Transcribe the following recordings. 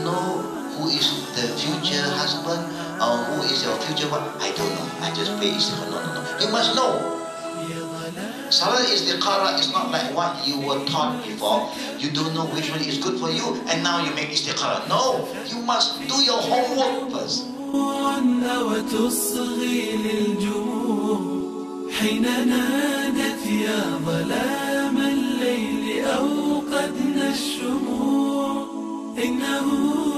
know who is the future husband or who is your future wife? I don't know. I just pay istiqara. No. You must know. Salat istiqara is not like what you were taught before. You don't know which one is good for you and now you make istiqara. No, you must do your homework first. حين نادت يا ظلام الليل أوقدنا الشموع إنه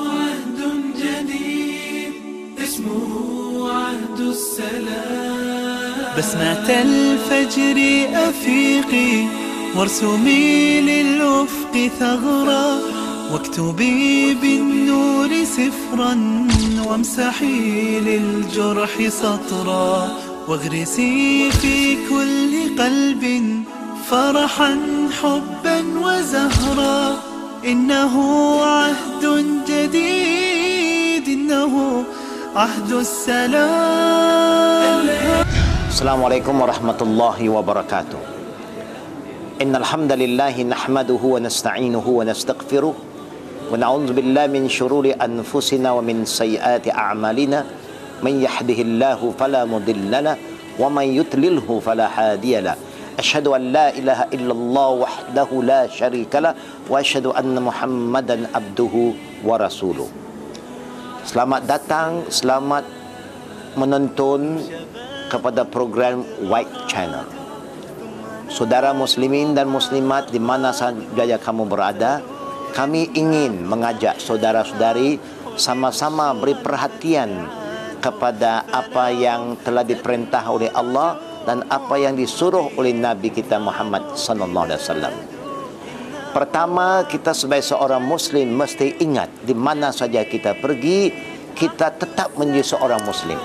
عهد جديد اسمه عهد السلام بسمة الفجر أفيقي وارسمي للأفق ثغرا واكتبي بالنور سفرا وامسحي للجرح سطرا واغرسي في كل قلب فرحا حبا وزهرا إنه عهد جديد إنه عهد السلام. Assalamualaikum warahmatullahi wabarakatuh. Innal hamdalillah nahmaduhu wa nasta'inuhu wa nastaghfiruh wa na'udzu billahi min shururi anfusina wa min sayyiati a'malina. Man yahdihillahu fala mudilla lahu wa man yudlilhu fala hadiya lahu. Asyhadu an la ilaha illallah wahdahu la syarika lahu wa asyhadu anna Muhammadan abduhu wa rasuluh. Selamat datang, selamat menonton kepada program White Channel. Saudara muslimin dan muslimat di mana saja kamu berada, kami ingin mengajak saudara-saudari sama-sama beri perhatian kepada apa yang telah diperintah oleh Allah dan apa yang disuruh oleh Nabi kita Muhammad sallallahu alaihi wasallam. Pertama, kita sebagai seorang muslim mesti ingat di mana saja kita pergi, kita tetap menjadi seorang muslim.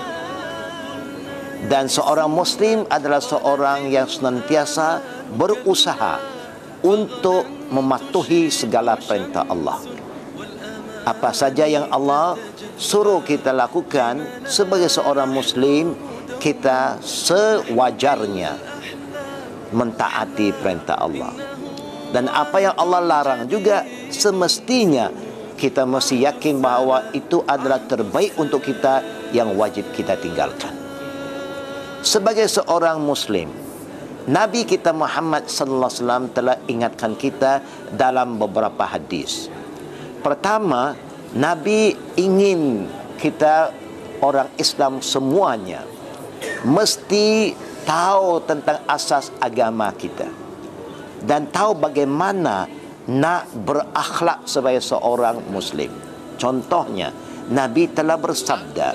Dan seorang muslim adalah seorang yang senantiasa berusaha untuk mematuhi segala perintah Allah. Apa saja yang Allah suruh kita lakukan sebagai seorang muslim, kita sewajarnya mentaati perintah Allah. Dan apa yang Allah larang juga semestinya kita mesti yakin bahawa itu adalah terbaik untuk kita yang wajib kita tinggalkan. Sebagai seorang muslim, Nabi kita Muhammad sallallahu alaihi wasallam telah ingatkan kita dalam beberapa hadis. Pertama, Nabi ingin kita orang Islam semuanya mesti tahu tentang asas agama kita dan tahu bagaimana nak berakhlak sebagai seorang muslim. Contohnya, Nabi telah bersabda,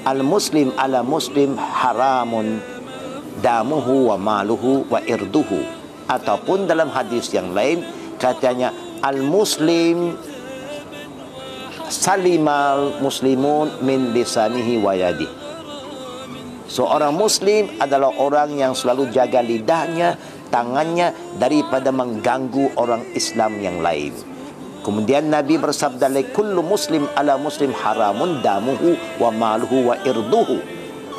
al-muslim ala muslim haramun damuhu wa maluhu wa irduhu. Ataupun dalam hadis yang lain katanya, al-muslim salimal muslimun min lisanihi wa yadihi. Seorang muslim adalah orang yang selalu jaga lidahnya, tangannya daripada mengganggu orang Islam yang lain. Kemudian Nabi bersabda, kullu muslim ala muslim haramun damuhu wa maluhu wa irduhu.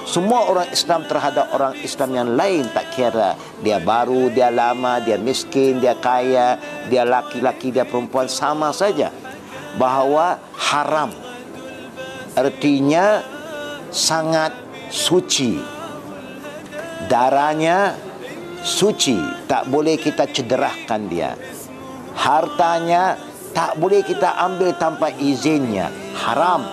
Semua orang Islam terhadap orang Islam yang lain, tak kira dia baru, dia lama, dia miskin, dia kaya, dia laki-laki, dia perempuan, sama saja. Bahawa haram artinya sangat suci, darahnya suci, tak boleh kita cederahkan dia. Hartanya tak boleh kita ambil tanpa izinnya, haram.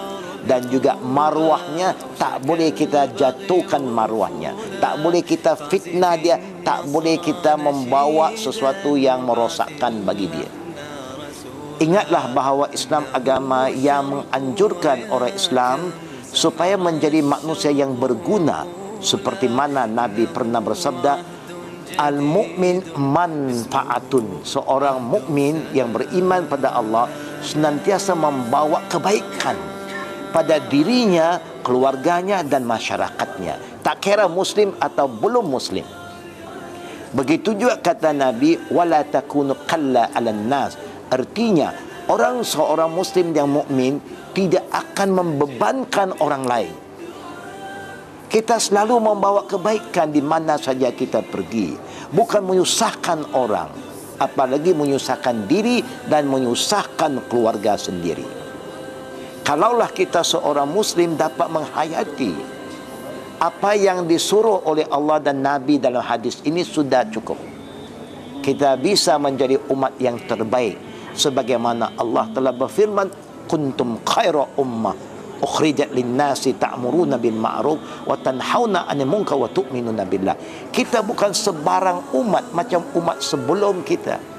Dan juga maruahnya tak boleh kita jatuhkan maruahnya, tak boleh kita fitnah dia, tak boleh kita membawa sesuatu yang merosakkan bagi dia. Ingatlah bahawa Islam agama yang menganjurkan orang Islam supaya menjadi manusia yang berguna. Seperti mana Nabi pernah bersabda, al-mu'min manfaatun. Seorang mukmin yang beriman pada Allah senantiasa membawa kebaikan pada dirinya, keluarganya dan masyarakatnya, tak kira muslim atau belum muslim. Begitu juga kata Nabi, wala takunu qalla 'alan nas. Artinya, seorang muslim yang mukmin tidak akan membebankan orang lain. Kita selalu membawa kebaikan di mana saja kita pergi, bukan menyusahkan orang, apalagi menyusahkan diri dan menyusahkan keluarga sendiri. Kalaulah kita seorang Muslim dapat menghayati apa yang disuruh oleh Allah dan Nabi dalam hadis ini, sudah cukup. Kita bisa menjadi umat yang terbaik, sebagaimana Allah telah berfirman, kuntum khaira ummah ukhrijat linnasi ta'muruna bil ma'ruf wa tanhauna 'anil munkar wa tu'minuna billah. Kita bukan sebarang umat macam umat sebelum kita.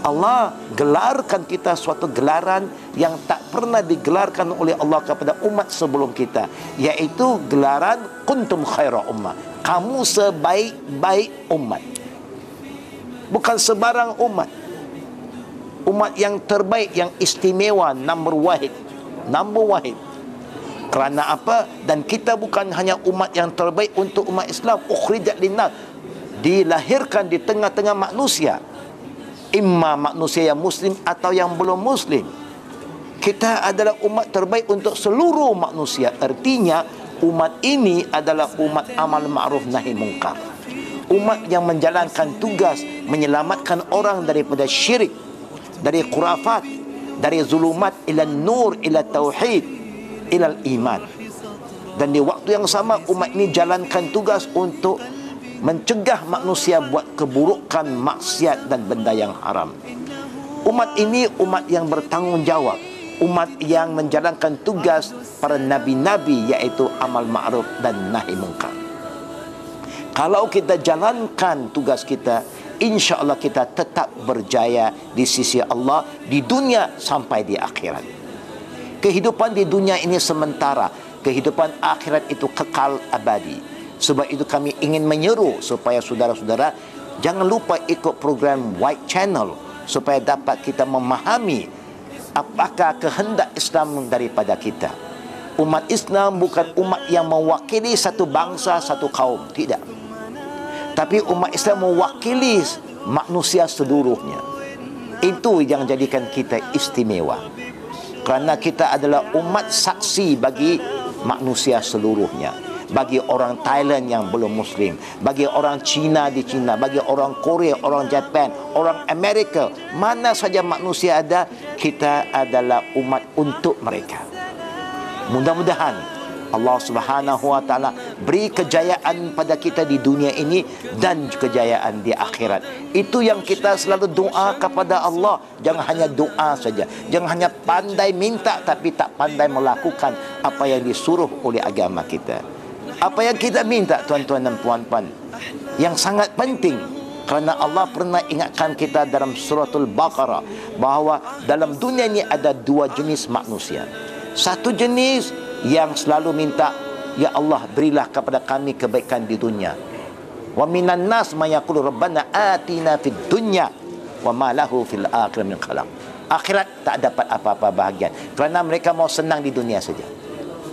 Allah gelarkan kita suatu gelaran yang tak pernah digelarkan oleh Allah kepada umat sebelum kita, yaitu gelaran kuntum khaira ummah. Kamu sebaik-baik umat. Bukan sebarang umat. Umat yang terbaik, yang istimewa, number wahid. Kerana apa? Dan kita bukan hanya umat yang terbaik untuk umat Islam. Ukhrijat linnas, dilahirkan di tengah-tengah manusia, imma manusia yang muslim atau yang belum muslim. Kita adalah umat terbaik untuk seluruh manusia. Artinya umat ini adalah umat amal ma'ruf nahi munkar. Umat yang menjalankan tugas menyelamatkan orang daripada syirik, dari khurafat, dari zulumat ila nur, ila tauhid, ila iman. Dan di waktu yang sama umat ini jalankan tugas untuk mencegah manusia buat keburukan, maksiat dan benda yang haram. Umat ini umat yang bertanggung jawab, umat yang menjalankan tugas para nabi-nabi, yaitu amal ma'ruf dan nahi munkar. Kalau kita jalankan tugas kita, insya Allah kita tetap berjaya di sisi Allah di dunia sampai di akhirat. Kehidupan di dunia ini sementara, kehidupan akhirat itu kekal abadi. Sebab itu kami ingin menyeru supaya saudara-saudara jangan lupa ikut program White Channel, supaya dapat kita memahami apakah kehendak Islam daripada kita. Umat Islam bukan umat yang mewakili satu bangsa, satu kaum, tidak. Tapi umat Islam mewakili manusia seluruhnya. Itu yang jadikan kita istimewa. Kerana kita adalah umat saksi bagi manusia seluruhnya. Bagi orang Thailand yang belum Muslim, bagi orang Cina di Cina, bagi orang Korea, orang Japan, orang Amerika, mana saja manusia ada, kita adalah umat untuk mereka. Mudah-mudahan Allah Subhanahu wa taala beri kejayaan pada kita di dunia ini dan kejayaan di akhirat. Itu yang kita selalu doa kepada Allah. Jangan hanya doa saja, jangan hanya pandai minta tapi tak pandai melakukan apa yang disuruh oleh agama kita. Apa yang kita minta, tuan-tuan dan puan-puan, yang sangat penting, kerana Allah pernah ingatkan kita dalam suratul Baqarah bahawa dalam dunia ini ada dua jenis manusia. Satu jenis yang selalu minta, ya Allah berilah kepada kami kebaikan di dunia. Wa minan nas may yaqulu rabbana atina fid dunya wa ma lahu fil akhirati min khalaq. Akhirat tak dapat apa-apa bahagian kerana mereka mau senang di dunia saja.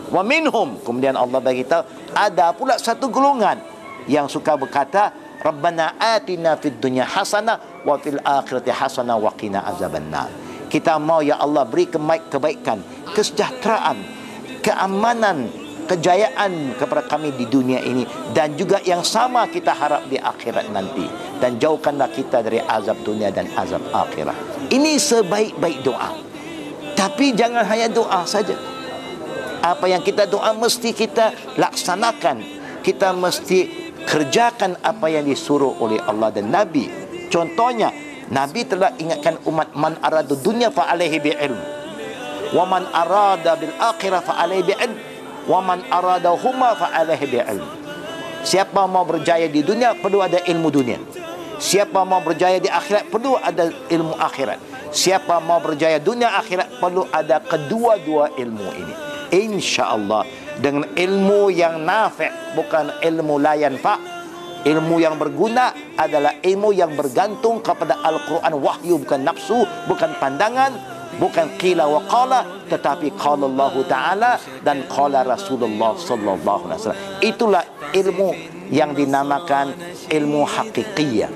Wa minhum, kemudian Allah bagi tahu ada pula satu golongan yang suka berkata rabbana atina fid dunya hasanah wa fil akhirati hasanah wa qina azabannar. Kita mau ya Allah beri kebaikan, kesejahteraan, keamanan, kejayaan kepada kami di dunia ini, dan juga yang sama kita harap di akhirat nanti, dan jauhkanlah kita dari azab dunia dan azab akhirat. Ini sebaik-baik doa. Tapi jangan hanya doa saja. Apa yang kita doa mesti kita laksanakan. Kita mesti kerjakan apa yang disuruh oleh Allah dan Nabi. Contohnya, Nabi telah ingatkan umat, man aradu dunya fa alaihi bi'ilm, wa man arada bil akhirah fa alaihi bi'ilm, wa man arada huma fa alaihi bi'ilm. Siapa mau berjaya di dunia perlu ada ilmu dunia. Siapa mau berjaya di akhirat perlu ada ilmu akhirat. Siapa mau berjaya dunia akhirat perlu ada kedua-dua ilmu ini. InsyaAllah dengan ilmu yang nafi', bukan ilmu la yanfa'. Ilmu yang berguna adalah ilmu yang bergantung kepada Al-Quran, wahyu, bukan nafsu, bukan pandangan, bukan qila wa qala, tetapi qala Allah Ta'ala dan qala Rasulullah sallallahu alaihi wasallam. Itulah ilmu yang dinamakan ilmu hakikiyah,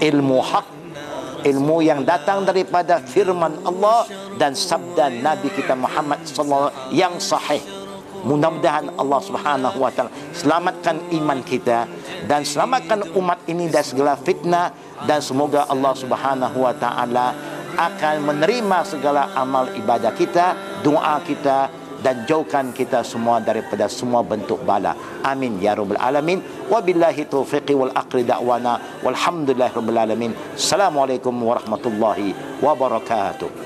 ilmu hak, ilmu yang datang daripada firman Allah dan sabda Nabi kita Muhammad sallallahu alaihi wasallam yang sahih. Mudah-mudahan Allah Subhanahu wa taala selamatkan iman kita dan selamatkan umat ini dari segala fitnah, dan semoga Allah Subhanahu wa taala akan menerima segala amal ibadah kita, doa kita, dan jauhkan kita semua daripada semua bentuk bala. Amin ya rabbal alamin. Wabillahi taufiqi wal aqli da'wana walhamdulillahi rabbil alamin. Assalamualaikum warahmatullahi wabarakatuh.